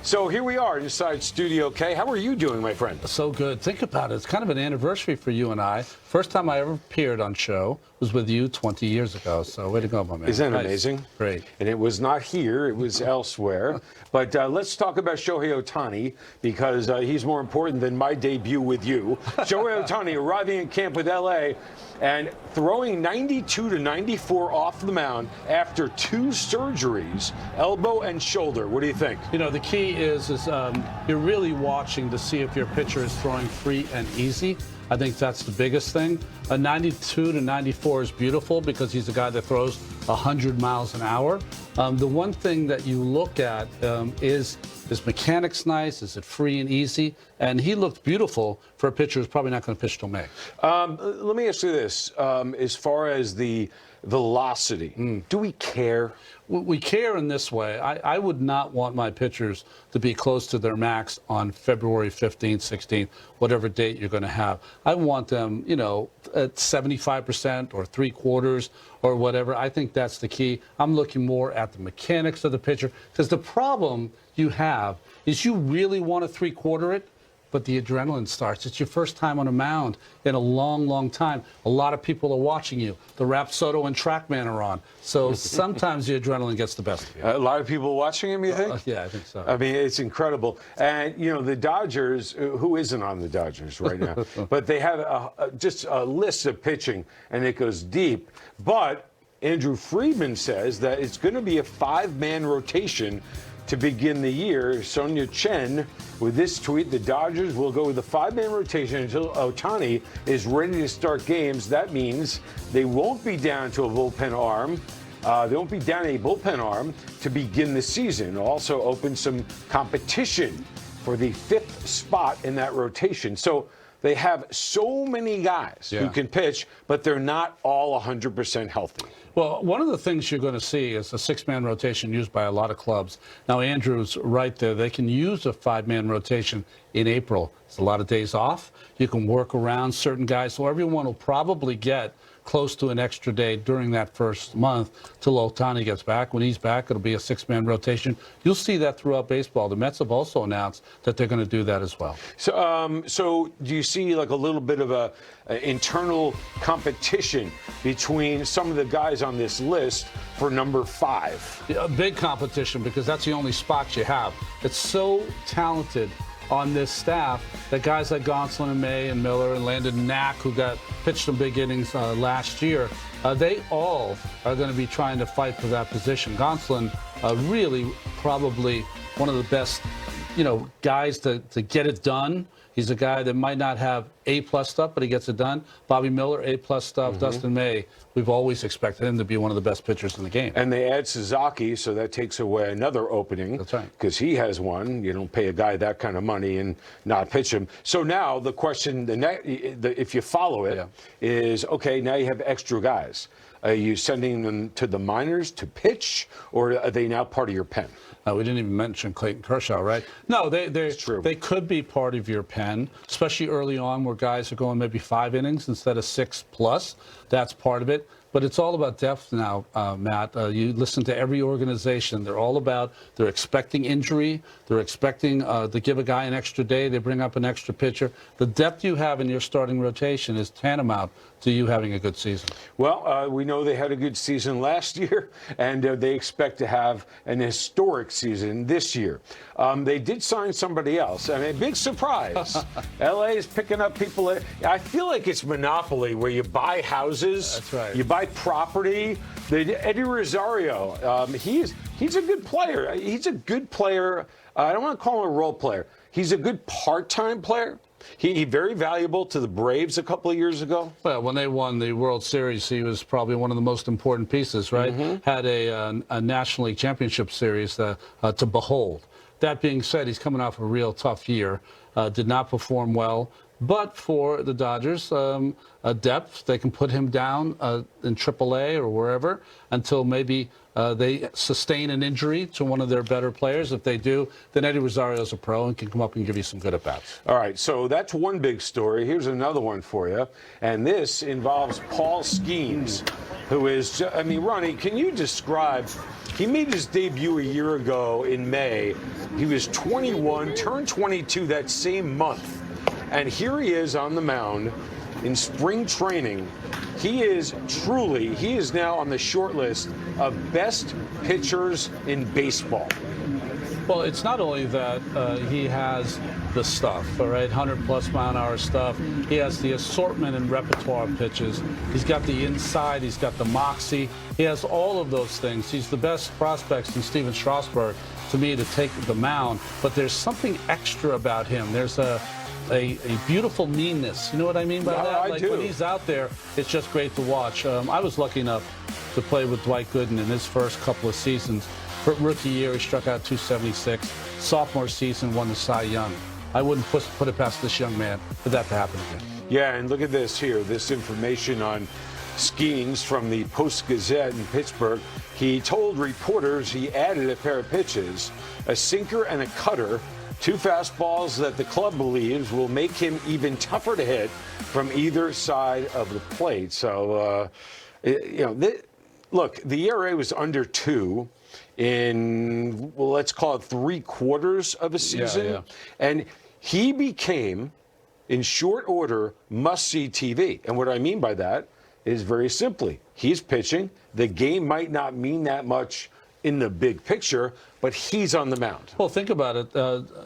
So here we are inside Studio K. How are you doing, my friend? So good. Think about it. It's kind of an anniversary for you and I. First time I ever appeared on show was with you 20 years ago. So way to go, my man. Isn't that Nice. amazing? Great. And it was not here. It was elsewhere. But let's talk about Shohei Ohtani because he's more important than my debut with you. Shohei Ohtani arriving in camp with L.A. and throwing 92 to 94 off the mound after 2 surgeries, elbow and shoulder. What do you think? You know, the key is you're really watching to see if your pitcher is throwing free and easy. I think that's the biggest thing. A 92 to 94 is beautiful because he's a guy that throws 100 miles an hour. The one thing that you look at is mechanics nice? Is it free and easy? And he looked beautiful for a pitcher who's probably not going to pitch till May. Let me ask you this. As far as the velocity, do we care? We care in this way. I would not want my pitchers to be close to their max on February 15th, 16th, whatever date you're going to have. I want them, you know, at 75% or 3/4 or whatever. I think that's the key. I'm looking more at the mechanics of the pitcher because the problem you have is you really want to 3/4 it, but the adrenaline starts. It's your first time on a mound in a long, long time. A lot of people are watching you. The Rapsodo and TrackMan are on. So sometimes the adrenaline gets the best of you. A lot of people watching him, you think? Yeah, I think so. I mean, it's incredible. And, you know, the Dodgers, who isn't on the Dodgers right now, but they have just a list of pitching, and it goes deep. But Andrew Friedman says that it's going to be a 5-man rotation to begin the year. Sonia Chen, with this tweet, the Dodgers will go with a 5-man rotation until Ohtani is ready to start games. That means they won't be down to a bullpen arm. They won't be down a bullpen arm to begin the season. Also open some competition for the 5th spot in that rotation. So they have so many guys who can pitch, but they're not all 100% healthy. Well, one of the things you're going to see is a 6-man rotation used by a lot of clubs. Now, Andrew's right there. They can use a 5-man rotation in April. It's a lot of days off. You can work around certain guys. So everyone will probably get close to an extra day during that first month till Ohtani gets back. When he's back, it'll be a 6-man rotation. You'll see that throughout baseball. The Mets have also announced that they're going to do that as well. So, so do you see like a little bit of a internal competition between some of the guys on this list for number 5? A big competition because that's the only spot you have. It's so talented on this staff that guys like Gonsolin and May and Miller and Landon Knack, who got pitched some big innings last year, they all are going to be trying to fight for that position. Gonsolin, really probably one of the best, you know, guys to get it done. He's a guy that might not have A+ stuff, but he gets it done. Bobby Miller, A+ stuff. Dustin May, we've always expected him to be one of the best pitchers in the game. And they add Suzaki, so that takes away another opening. That's right. Because he has one. You don't pay a guy that kind of money and not pitch him. So now the question, if you follow it, is, okay, now you have extra guys. Are you sending them to the minors to pitch, or are they now part of your pen? We didn't even mention Clayton Kershaw, right? No, they could be part of your pen, especially early on where guys are going maybe 5 innings instead of 6+. That's part of it. But it's all about depth now, Matt. You listen to every organization. They're expecting injury. They're expecting to give a guy an extra day. They bring up an extra pitcher. The depth you have in your starting rotation is tantamount to you having a good season. Well, we know they had a good season last year, and they expect to have an historic season this year. They did sign somebody else. I mean, big surprise. L.A. is picking up people. I feel like it's Monopoly where you buy houses. That's right. You buy property. Eddie Rosario, he's a good player. He's a good player. I don't want to call him a role player. He's a good part-time player. He very valuable to the Braves a couple of years ago. Well, when they won the World Series, he was probably one of the most important pieces, right? Had a National League Championship Series to behold. That being said, he's coming off a real tough year. Did not perform well. But for the Dodgers, a depth, they can put him down in AAA or wherever until maybe they sustain an injury to one of their better players. If they do, then Eddie Rosario's a pro and can come up and give you some good at-bats. All right, so that's one big story. Here's another one for you, and this involves Paul Skenes. who is, I mean, Ronnie, can you describe, he made his debut a year ago in May. He was 21, turned 22 that same month. And here he is on the mound in spring training. He is now on the short list of best pitchers in baseball. Well, it's not only that he has the stuff, all right, 100-plus mile-an-hour stuff. He has the assortment and repertoire of pitches. He's got the inside. He's got the moxie. He has all of those things. He's the best prospects in Steven Strasburg, to me, to take the mound. But there's something extra about him. There's a beautiful meanness. You know what I mean by that? I do. When he's out there, it's just great to watch. I was lucky enough to play with Dwight Gooden in his first couple of seasons. For rookie year, he struck out 276. Sophomore season, won the Cy Young. I wouldn't put it past this young man for that to happen again. Yeah, and look at this here. This information on Skenes from the Post-Gazette in Pittsburgh. He told reporters he added a pair of pitches, a sinker and a cutter, two fastballs that the club believes will make him even tougher to hit from either side of the plate. So, look, the ERA was under 2 in, well, let's call it 3/4 of a season. Yeah. And he became, in short order, must-see TV. And what I mean by that is very simply, he's pitching. The game might not mean that much in the big picture, but he's on the mound. Well, think about it.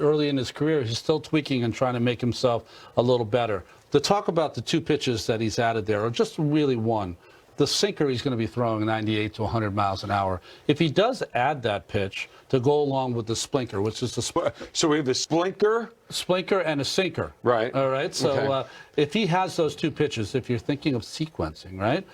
Early in his career, he's still tweaking and trying to make himself a little better. To talk about the two pitches that he's added there, or just really one, the sinker he's going to be throwing 98 to 100 miles an hour. If he does add that pitch to go along with the splinker, which is the So we have a splinker and a sinker. Right. All right. So Okay. If he has those two pitches, if you're thinking of sequencing, right,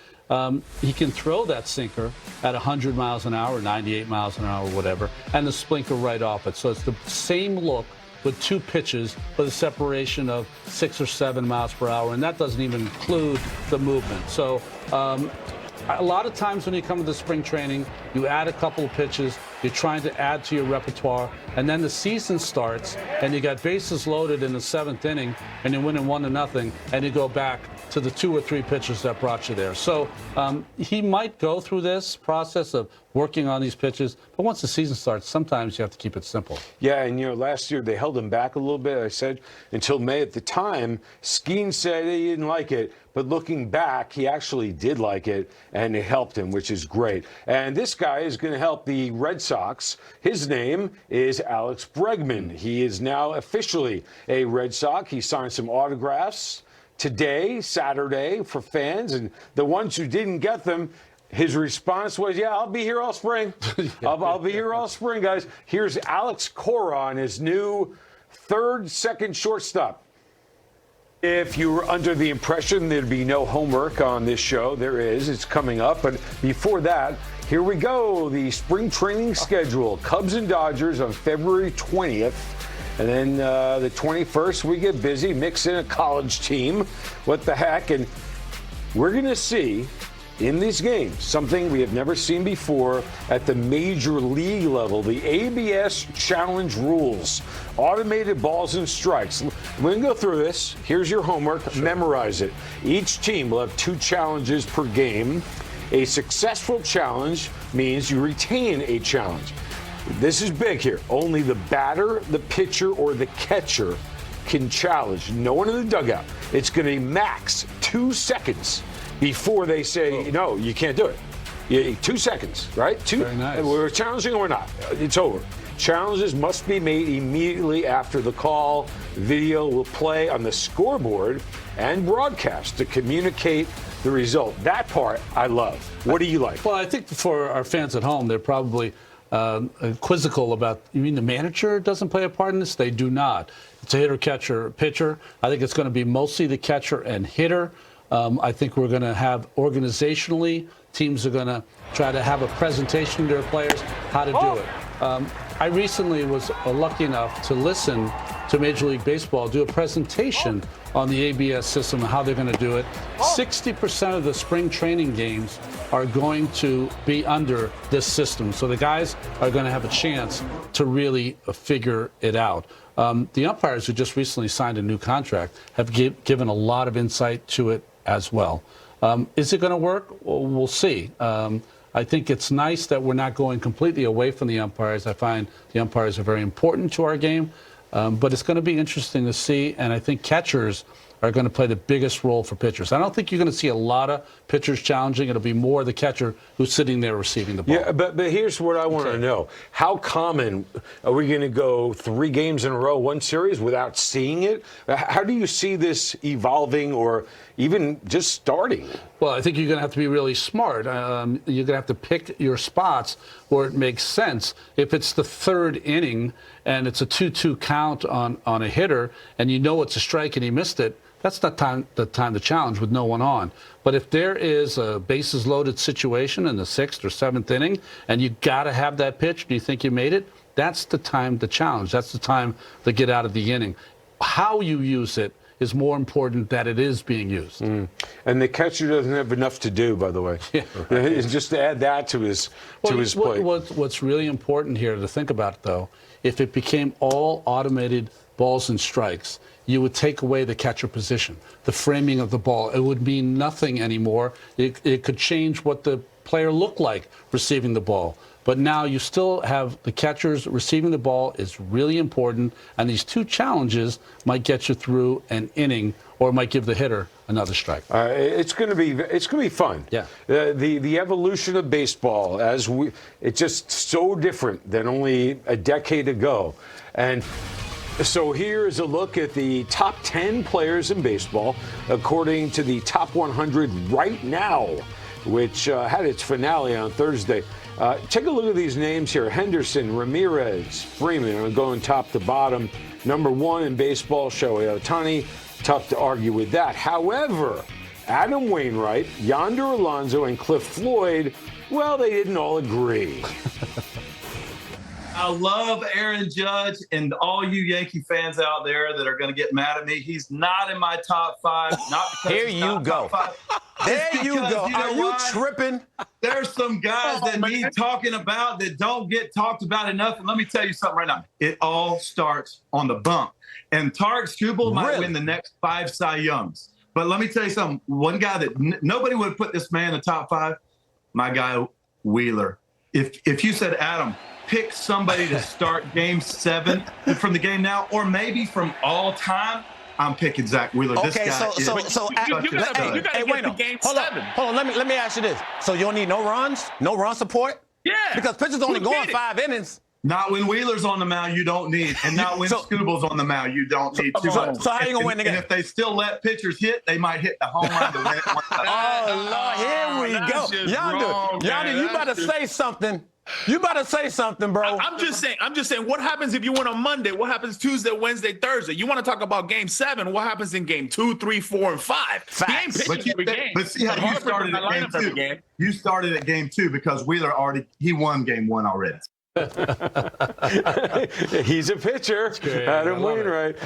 he can throw that sinker at 100 miles an hour, 98 miles an hour, whatever, and the splinker right off it. So it's the same look with two pitches with a separation of 6 or 7 miles per hour, and that doesn't even include the movement. So a lot of times when you come to the spring training, you add a couple of pitches, you're trying to add to your repertoire, and then the season starts, and you got bases loaded in the 7th inning, and you're winning 1-0, and you go back to the 2 or 3 pitches that brought you there. So he might go through this process of working on these pitches, but once the season starts, sometimes you have to keep it simple. Yeah, and last year they held him back a little bit, I said, until May. At the time, Skenes said he didn't like it, but looking back, he actually did like it, and it helped him, which is great. And this guy is going to help the Red Sox. His name is Alex Bregman. He is now officially a Red Sox. He signed some autographs today, Saturday, for fans, and the ones who didn't get them, his response was, yeah, I'll be here all spring. I'll be here all spring, guys. Here's Alex Cora on his new second shortstop. If you were under the impression there'd be no homework on this show, there is. It's coming up. But before that, here we go. The spring training schedule. Cubs and Dodgers on February 20th. And then the 21st, we get busy, mix in a college team. What the heck? And we're going to see in these games something we have never seen before at the major league level, the ABS challenge rules, automated balls and strikes. We're going to go through this. Here's your homework. Sure. Memorize it. Each team will have 2 challenges per game. A successful challenge means you retain a challenge. This is big here. Only the batter, the pitcher, or the catcher can challenge. No one in the dugout. It's going to be max 2 seconds before they say, no, you can't do it. 2 seconds, right? Very nice. We're challenging or not. It's over. Challenges must be made immediately after the call. Video will play on the scoreboard and broadcast to communicate the result. That part I love. What do you like? Well, I think for our fans at home, they're probably quizzical about, you mean the manager doesn't play a part in this? They do not. It's a hitter, catcher, pitcher. I think it's going to be mostly the catcher and hitter. I think we're going to have organizationally, teams are going to try to have a presentation to their players how to do it. I recently was lucky enough to listen to Major League Baseball do a presentation on the ABS system and how they're going to do it. 60% of the spring training games are going to be under this system. So the guys are going to have a chance to really figure it out. The umpires who just recently signed a new contract have given a lot of insight to it as well. Is it going to work? Well, we'll see. I think it's nice that we're not going completely away from the umpires. I find the umpires are very important to our game, but it's going to be interesting to see, and I think catchers are going to play the biggest role for pitchers. I don't think you're going to see a lot of pitchers challenging. It'll be more the catcher who's sitting there receiving the ball. Yeah, but here's what I want to know. How common are we going to go 3 games in a row, one series, without seeing it? How do you see this evolving or even just starting? Well, I think you're going to have to be really smart. You're going to have to pick your spots where it makes sense. If it's the 3rd inning and it's a 2-2 count on a hitter and you know it's a strike and he missed it, that's not the time to challenge with no one on. But if there is a bases loaded situation in the 6th or 7th inning and you got to have that pitch and you think you made it, that's the time to challenge. That's the time to get out of the inning. How you use it is more important that it is being used. And the catcher doesn't have enough to do, by the way. Yeah, right. Just to add that to his plate. What's really important here to think about, though, if it became all automated balls and strikes, you would take away the catcher position, the framing of the ball. It would mean nothing anymore. It could change what the player looked like receiving the ball. But now you still have the catchers receiving the ball is really important, and these 2 challenges might get you through an inning or might give the hitter another strike. It's going to be fun. Yeah. The evolution of baseball it's just so different than only a decade ago, and so here's a look at the top 10 players in baseball according to the top 100 right now, which had its finale on Thursday. Take a look at these names here. Henderson, Ramirez, Freeman are going top to bottom. Number 1 in baseball, Shohei Ohtani. Tough to argue with that. However, Adam Wainwright, Yonder Alonso, and Cliff Floyd, well, they didn't all agree. I love Aaron Judge and all you Yankee fans out there that are going to get mad at me. He's not in my top 5. Not because Here he's you not go. Top 5. There you go. You know Are you why? tripping? There's some guys that need talking about that don't get talked about enough. And let me tell you something right now. It all starts on the bump. And Tarek Skubal might win the next 5 Cy Youngs. But let me tell you something. One guy that nobody would have put this man in the top 5, my guy Wheeler. If you said, Adam, pick somebody to start Game 7 from the game now, or maybe from all time, I'm picking Zach Wheeler. Okay, this guy so you gotta get to Game hold 7. on. Let me ask you this. So you don't need no runs, no run support? Yeah. Because pitchers only Who going did it? 5 innings. Not when Wheeler's on the mound, you don't need, and not when Skubal's on the mound, you don't need to. So how you gonna win the game? And if they still let pitchers hit, they might hit the home run to win it. Oh, Lord, here we go. Yonder, you better say something. You better say something, bro. I'm just saying, what happens if you win on Monday? What happens Tuesday, Wednesday, Thursday? You want to talk about Game 7? What happens in Game 2, 3, 4, and 5? Facts. He ain't pitching every game. But see how you started at Game 2. You started at Game 2 because Wheeler he won Game 1 already. He's a pitcher, Adam Wainwright.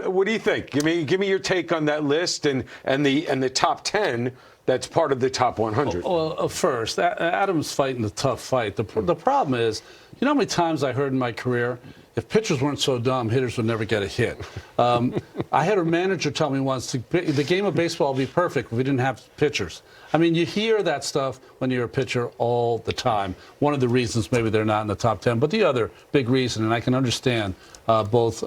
What do you think? Give me your take on that list and the top 10 that's part of the top 100. Well, first, Adam's fighting the tough fight. The problem is, you know how many times I heard in my career, if pitchers weren't so dumb, hitters would never get a hit. I had a manager tell me once, the game of baseball would be perfect if we didn't have pitchers. I mean, you hear that stuff when you're a pitcher all the time. One of the reasons maybe they're not in the top 10, but the other big reason, and I can understand both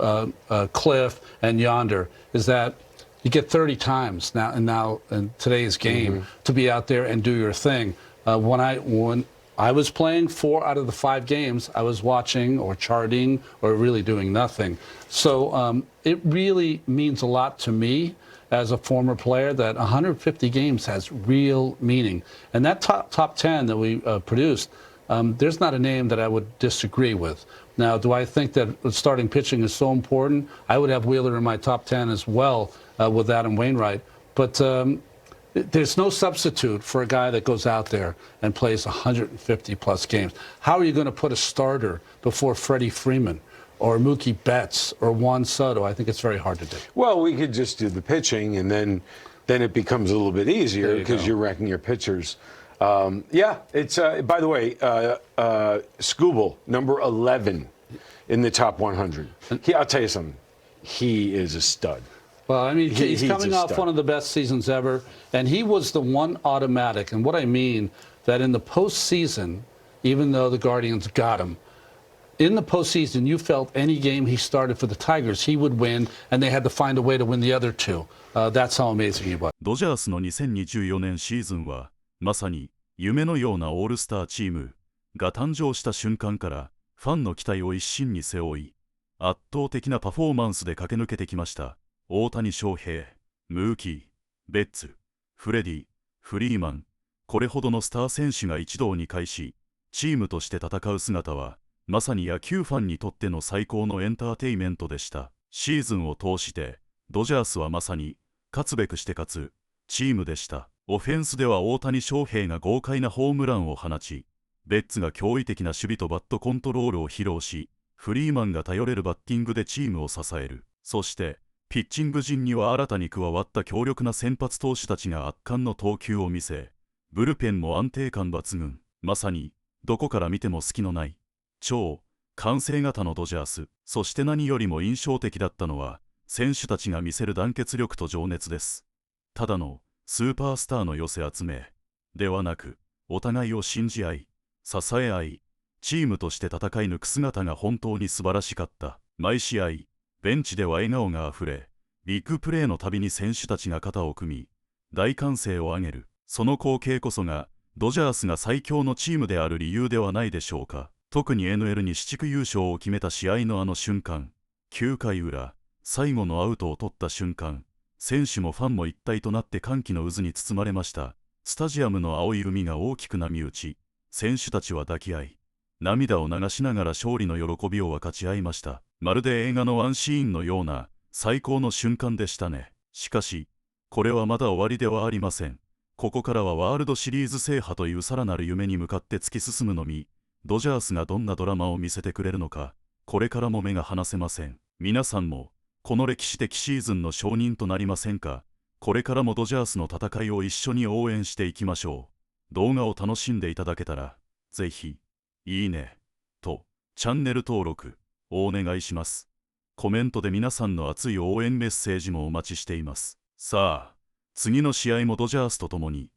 Cliff and Yonder, is that you get 30 times now in today's game to be out there and do your thing. When I was playing 4 out of the 5 games, I was watching or charting or really doing nothing. So it really means a lot to me as a former player that 150 games has real meaning. And that top 10 that we produced, there's not a name that I would disagree with. Now, do I think that starting pitching is so important? I would have Wheeler in my top 10 as well with Adam Wainwright. But there's no substitute for a guy that goes out there and plays 150-plus games. How are you going to put a starter before Freddie Freeman or Mookie Betts or Juan Soto? I think it's very hard to do. Well, we could just do the pitching, and then it becomes a little bit easier because you're ranking your pitchers. Yeah, it's by the way, Skubal, number 11 in the top 100. I'll tell you something. He is a stud. Well, I mean, he's he's coming a off stud. one of the best seasons ever, and he was the one automatic. And what I mean that in the postseason, even though the Guardians got him, in the postseason, you felt any game he started for the Tigers, he would win, and they had to find a way to win the other two. That's how amazing he was. ドジャースの2024年シーズンは、まさに夢のようなオールスターチームが誕生した瞬間から、ファンの期待を一身に背負い、圧倒的なパフォーマンスで駆け抜けてきました。大谷翔平、ムーキー、ベッツ、フレディ、フリーマン、これほどのスター選手が一堂に会し、チームとして戦う姿は、まさに野球ファンにとっての最高のエンターテイメントでした。シーズンを通して、ドジャースはまさに、勝つべくして勝つ、チームでした。オフェンスでは大谷翔平が豪快なホームランを放ち、ベッツが驚異的な守備とバットコントロールを披露し、フリーマンが頼れるバッティングでチームを支える。そして、ピッチング陣には新たに加わった強力な先発投手たちが圧巻の投球を見せ、ブルペンも安定感抜群。まさに、どこから見ても隙のない、超完成型のドジャース。そして何よりも印象的だったのは、選手たちが見せる団結力と情熱です。ただのスーパースターの寄せ集めではなく、お互いを信じ合い、支え合い、チームとして戦い抜く姿が本当に素晴らしかった。毎試合、ベンチでは笑顔があふれ、ビッグプレーのたびに選手たちが肩を組み、大歓声を上げる。その光景こそが、ドジャースが最強のチームである理由ではないでしょうか。特に NL 西地区優勝を決めた試合のあの瞬間、9回裏、最後のアウトを取った瞬間、選手もファンも一体となって歓喜の渦に包まれました。スタジアムの青い海が大きく波打ち、選手たちは抱き合い、涙を流しながら勝利の喜びを分かち合いました。まるで映画のワンシーンのような最高の瞬間でしたね。しかし、これはまだ終わりではありません。ここからはワールドシリーズ制覇というさらなる夢に向かって突き進むのみ、ドジャースがどんなドラマを見せてくれるのか、これからも目が離せません。皆さんも、この歴史的シーズンの証人となりませんか。これからもドジャースの戦いを一緒に応援していきましょう。動画を楽しんでいただけたら、ぜひ、いいね、と、チャンネル登録、をお願いします。コメントで皆さんの熱い応援メッセージもお待ちしています。さあ、次の試合もドジャースと共に、